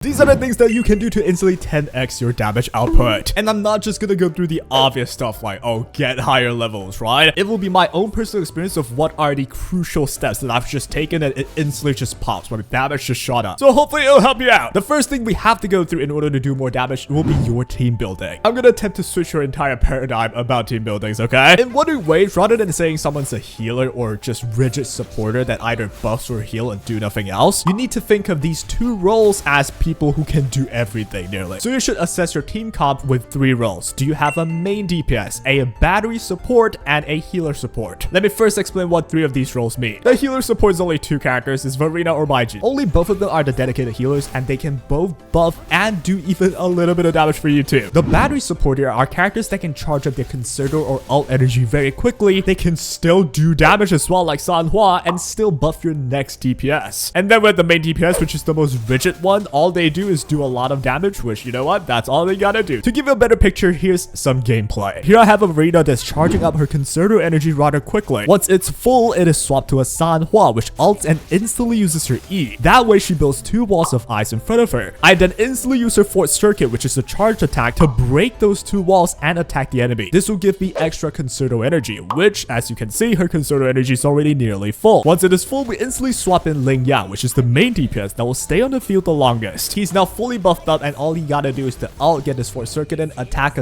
These are the things that you can do to instantly 10x your damage output. And I'm not just gonna go through the obvious stuff like, oh, get higher levels, right? It will be my own personal experience of what are the crucial steps that I've just taken and it instantly just pops. My damage just shot up. So hopefully it'll help you out. The first thing we have to go through in order to do more damage will be your team building. I'm gonna attempt to switch your entire paradigm about team buildings, okay? In Wuthering waves, rather than saying someone's a healer or just rigid supporter that either buffs or heal and do nothing else, you need to think of these two roles as people who can do everything nearly. So you should assess your team comp with 3 roles. Do you have a main DPS, a battery support, and a healer support? Let me first explain what 3 of these roles mean. The healer support is only 2 characters, is Verina or Jiyan. Only both of them are the dedicated healers and they can both buff and do even a little bit of damage for you too. The battery support here are characters that can charge up their concerto or alt energy very quickly. They can still do damage as well like Sanhua and still buff your next DPS. And then with the main DPS, which is the most rigid one, all they do is do a lot of damage, which, you know what, that's all they gotta do. To give you a better picture, here's some gameplay. Here I have a Verina that's charging up her concerto energy rather quickly. Once it's full, it is swapped to a Sanhua, which ults and instantly uses her E. That way she builds 2 walls of ice in front of her. I then instantly use her fourth circuit, which is a charged attack, to break those 2 walls and attack the enemy. This will give me extra concerto energy, which, as you can see, her concerto energy is already nearly full. Once it is full, we instantly swap in Lingyang, which is the main DPS that will stay on the field the longest. He's now fully buffed up and all he gotta do is to ult, get his fourth circuit and attack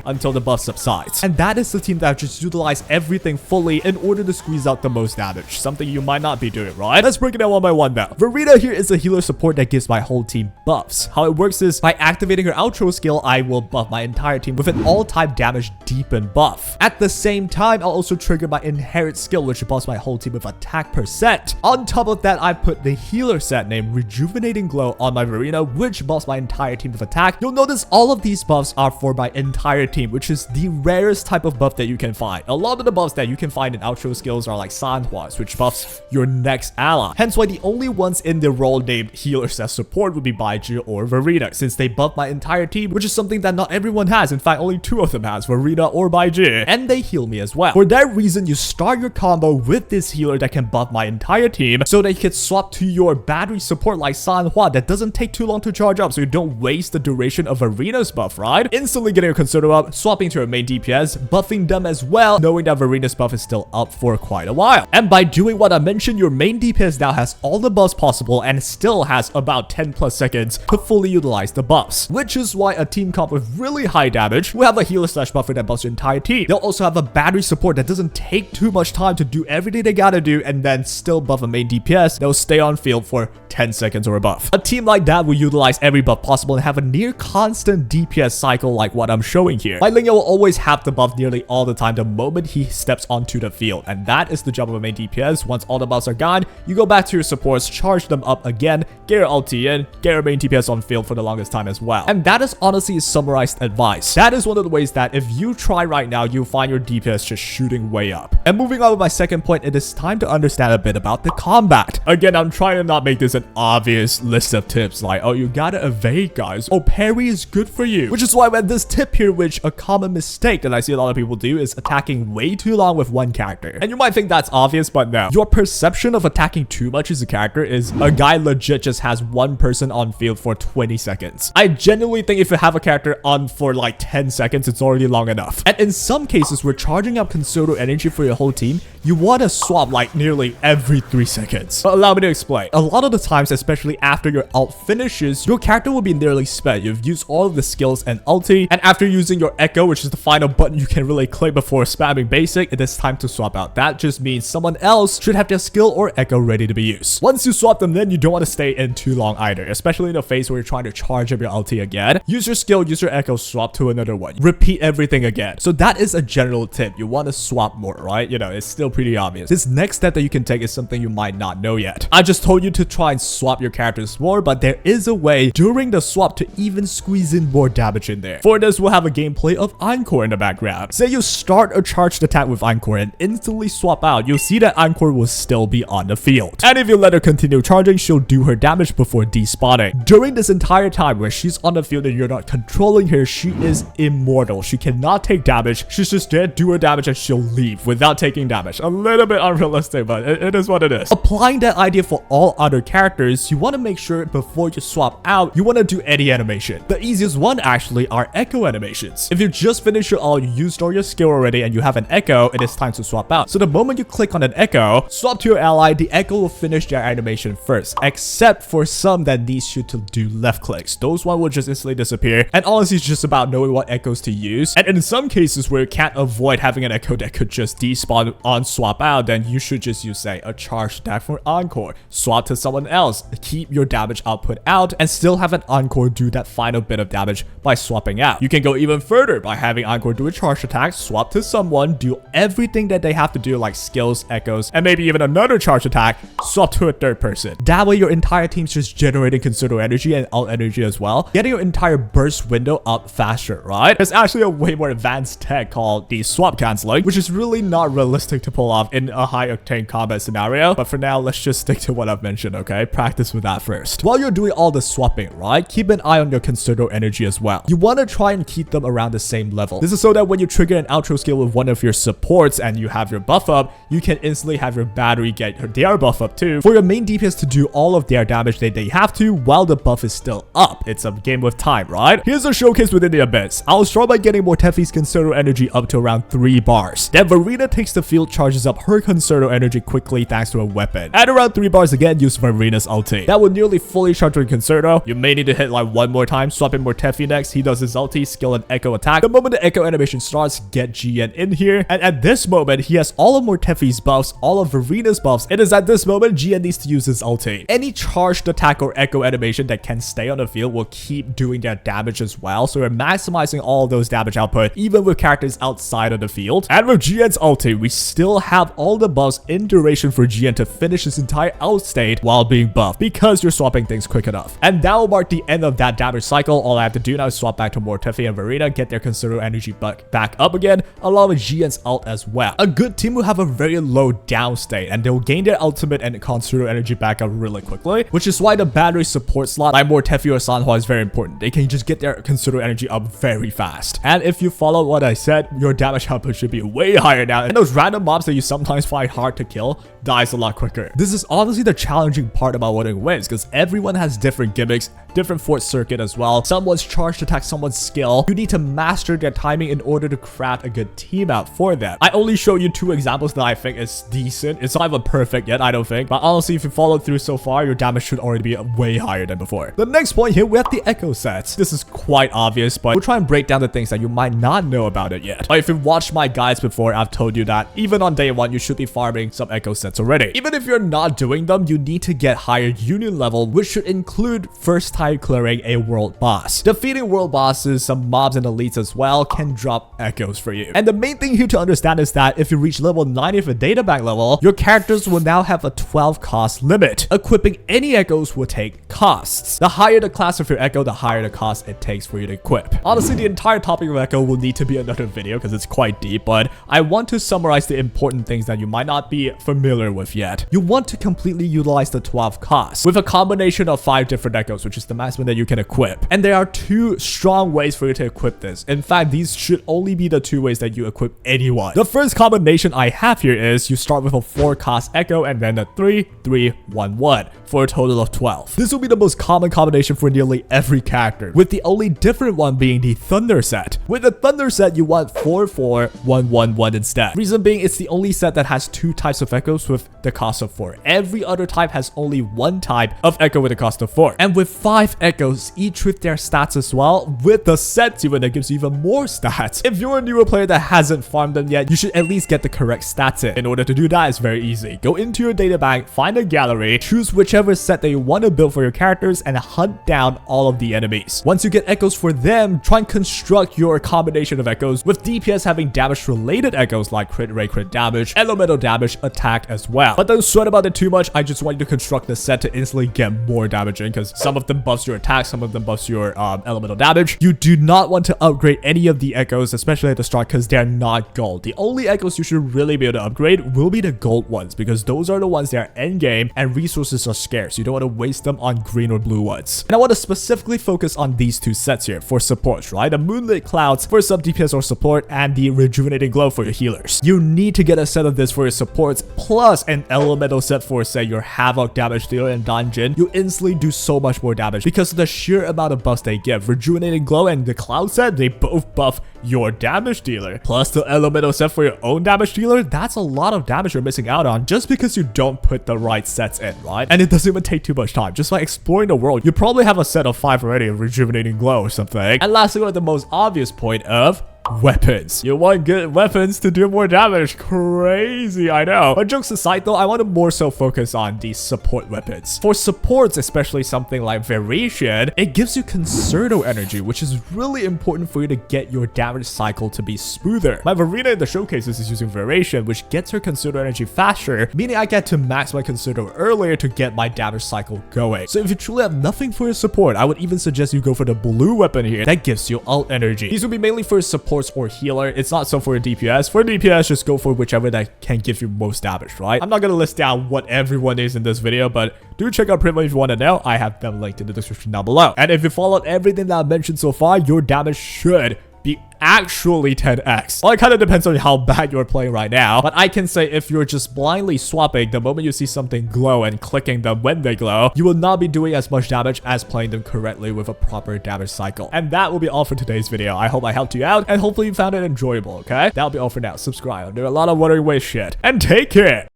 until the buff subsides. And that is the team that just utilize everything fully in order to squeeze out the most damage, something you might not be doing, right? Let's break it down one by one now. Verina here is a healer support that gives my whole team buffs. How it works is by activating her outro skill, I will buff my entire team with an all-time damage deepen buff. At the same time, I'll also trigger my inherit skill, which buffs my whole team with attack %. On top of that, I put the healer set named Rejuvenating Glow on my Verina, which buffs my entire team with attack. You'll notice all of these buffs are for my entire team, which is the rarest type of buff that you can find. A lot of the buffs that you can find in outro skills are like Sanhua's, which buffs your next ally. Hence why the only ones in the role named healers as support would be Baiji or Verina, since they buff my entire team, which is something that not everyone has. In fact, only 2 of them has, Verina or Baiji, and they heal me as well. For that reason, you start your combo with this healer that can buff my entire team, so that you can swap to your battery support like Sanhua that doesn't take too long to charge up, so you don't waste the duration of Verina's buff, right? Instantly getting your concerto up, swapping to her main DPS, buffing them as well, knowing that Verina's buff is still up for quite a while. And by doing what I mentioned, your main DPS now has all the buffs possible and still has about 10+ seconds to fully utilize the buffs, which is why a team comp with really high damage will have a healer slash buffer that buffs your entire team. They'll also have a battery support that doesn't take too much time to do everything they gotta do and then still buff a main DPS that will stay on field for 10 seconds or above. A team like that will utilize every buff possible and have a near constant DPS cycle like what I'm showing here. My Lingyang will always have the buff nearly all the time the moment he steps onto the field, and that is the job of a main DPS. Once all the buffs are gone, you go back to your supports, charge them up again, get your ulti in, get your main DPS on field for the longest time as well. And that is honestly a summarized advice. That is one of the ways that if you try right now, you'll find your DPS just shooting way up. And moving on with my second point, it is time to understand a bit about the combat. Again, I'm trying to not make this an obvious list of tips like, oh, you gotta evade, guys. Oh, parry is good for you. Which is why when this tip here, which a common mistake that I see a lot of people do, is attacking way too long with one character. And you might think that's obvious, but no. Your perception of attacking too much as a character is a guy legit just has one person on field for 20 seconds. I genuinely think if you have a character on for like 10 seconds, it's already long enough. And in some cases, we're charging up concerto energy for your whole team. You want to swap like nearly every 3 seconds. But allow me to explain. A lot of the times, especially after your ult finishes, your character will be nearly spent. You've used all of the skills and ulti, and after using your echo, which is the final button you can really click before spamming basic, it is time to swap out. That just means someone else should have their skill or echo ready to be used. Once you swap them, then you don't want to stay in too long either, especially in a phase where you're trying to charge up your ulti again. Use your skill, use your echo, swap to another one. Repeat everything again. So that is a general tip. You want to swap more, right? You know, it's still pretty obvious. This next step that you can take is something you might not know yet. I just told you to try and swap your characters more, but there is a way during the swap to even squeeze in more damage in there. For this, we'll have a gameplay of encore in the background. Say you start a charged attack with encore and instantly swap out, you'll see that encore will still be on the field. And if you let her continue charging, she'll do her damage before despawning. During this entire time where she's on the field and you're not controlling her, she is immortal. She cannot take damage. She's just there, do her damage, and she'll leave without taking damage. A little bit unrealistic, but it is what it is. Applying that idea for all other characters, you want to make sure before before you swap out, you want to do any animation. The easiest one actually are echo animations. If you just finished your ult, you used all your skill already, and you have an echo, it is time to swap out. So the moment you click on an echo, swap to your ally, the echo will finish their animation first, except for some that needs you to do left clicks. Those one will just instantly disappear, and honestly it's just about knowing what echoes to use. And in some cases where you can't avoid having an echo that could just despawn on swap out, then you should just use, say, a charge attack for encore, swap to someone else, keep your damage output out, and still have an encore do that final bit of damage by swapping out. You can go even further by having encore do a charge attack, swap to someone, do everything that they have to do like skills, echoes, and maybe even another charge attack, swap to a third person. That way your entire team's just generating considerable energy and ult energy as well, getting your entire burst window up faster, right? There's actually a way more advanced tech called the swap canceling, which is really not realistic to pull off in a high octane combat scenario, but for now let's just stick to what I've mentioned, okay? Practice with that first. While you're doing all the swapping, right, keep an eye on your considerable energy as well. You want to try and keep them around the same level. This is so that when you trigger an outro skill with one of your supports and you have your buff up, you can instantly have your battery get their buff up too, for your main DPS to do all of their damage that they have to while the buff is still up. It's a game with time, right? Here's a showcase within the abyss. I'll start by getting Mortefi's considerable energy up to around 3 bars. Then Verina takes the field, charges up her considerable energy quickly thanks to a weapon. At around 3 bars again, use Verina's ulti. That will nearly fully charge your considerable. You may need to hit like one more time, swap in Mortefi next. He does his ulti, skill and echo attack. The moment the echo animation starts, get Jiyan in here, and at this moment he has all of Mortefi's buffs, all of Verina's buffs. It is at this moment Jiyan needs to use his ulti. Any charged attack or echo animation that can stay on the field will keep doing their damage as well, so we're maximizing all of those damage output even with characters outside of the field. And with Jiyan's ulti, we still have all the buffs in duration for Jiyan to finish his entire out state while being buffed, because you're swapping things quick enough. And that will mark the end of that damage cycle. All I have to do now is swap back to Mortefi and Verina, get their considerable energy back up again, along with Jiyan's ult as well. A good team will have a very low down state, and they'll gain their ultimate and considerable energy back up really quickly, which is why the battery support slot like Mortefi or Sanhua is very important. They can just get their considerable energy up very fast. And if you follow what I said, your damage output should be way higher now, and those random mobs that you sometimes find hard to kill dies a lot quicker. This is honestly the challenging part about Wuthering Waves, because everyone has different gimmicks, different fort circuit as well. Someone's charged attack, someone's skill. You need to master their timing in order to craft a good team out for them. I only show you 2 examples that I think is decent. It's not even perfect yet, I don't think, but honestly if you followed through so far, your damage should already be way higher than before. The next point here, we have the echo sets. This is quite obvious, but we'll try and break down the things that you might not know about it yet. But if you've watched my guides before, I've told you that even on day 1 you should be farming some echo sets already. Even if you're not doing them, you need to get higher union level, which should include first time clearing a world boss. Defeating world bosses, some mobs and elites as well, can drop echoes for you. And the main thing here to understand is that if you reach level 90 for data bank level, your characters will now have a 12 cost limit. Equipping any echoes will take costs. The higher the class of your echo, the higher the cost it takes for you to equip. Honestly, the entire topic of echo will need to be another video because it's quite deep, but I want to summarize the important things that you might not be familiar with yet. You want to completely utilize the 12 costs with a combination of 5 different echoes, which is the maximum that you can equip. And there are 2 strong ways for you to equip this. In fact, these should only be the 2 ways that you equip anyone. The first combination I have here is you start with a 4 cost echo and then a 3-3-1-1 for a total of 12. This will be the most common combination for nearly every character, with the only different one being the thunder set. With the thunder set, you want 4-4-1-1-1 instead. Reason being, it's the only set that has 2 types of echoes with the cost of 4. Every other type has only 1 type of echo with a cost of 4. And with 5 echoes, each with their stats as well, with the set even that gives you even more stats. If you're a newer player that hasn't farmed them yet, you should at least get the correct stats in. In order to do that, it's very easy. Go into your data bank, find a gallery, choose whichever set that you want to build for your characters, and hunt down all of the enemies. Once you get echoes for them, try and construct your combination of echoes, with DPS having damage related echoes like crit rate, crit damage, elemental damage, attack as well. But don't sweat about it too much. I just want you to construct the set to instantly get more damage in, because some of them buffs your attack, some of them buffs your elemental damage. You do not want to upgrade any of the echoes, especially at the start, because they're not gold. The only echoes you should really be able to upgrade will be the gold ones, because those are the ones that are end game and resources are scarce. You don't want to waste them on green or blue ones. And I want to specifically focus on these 2 sets here for supports, right? The Moonlit Clouds for sub DPS or support, and the Rejuvenating Glow for your healers. You need to get a set of this for your supports, plus an elemental set for, say, your Havoc damage dealer and Dungeon. You instantly do so much more damage damage because of the sheer amount of buffs they give. Rejuvenating Glow and the Cloud set, they both buff your damage dealer. Plus the elemental set for your own damage dealer, that's a lot of damage you're missing out on just because you don't put the right sets in, right? And it doesn't even take too much time. Just by exploring the world, you probably have a set of 5 already of Rejuvenating Glow or something. And lastly, one of the most obvious point of weapons. You want good weapons to do more damage. Crazy, I know. But jokes aside though, I want to more so focus on these support weapons. For supports, especially something like Variation, it gives you Concerto energy, which is really important for you to get your damage cycle to be smoother. My Verina in the showcases is using Variation, which gets her Concerto energy faster, meaning I get to max my Concerto earlier to get my damage cycle going. So if you truly have nothing for your support, I would even suggest you go for the blue weapon here that gives you ult energy. These will be mainly for support or healer. It's not so for a DPS. For DPS, just go for whichever that can give you most damage, right? I'm not gonna list down what everyone is in this video, but do check out Privilege if you want to know. I have them linked in the description down below. And if you followed everything that I've mentioned so far, your damage should be actually 10x. Well, it kind of depends on how bad you're playing right now, but I can say if you're just blindly swapping the moment you see something glow and clicking them when they glow, you will not be doing as much damage as playing them correctly with a proper damage cycle. And that will be all for today's video. I hope I helped you out and hopefully you found it enjoyable, okay? That'll be all for now. Subscribe. There's a lot of Wuthering Waves shit. And take care!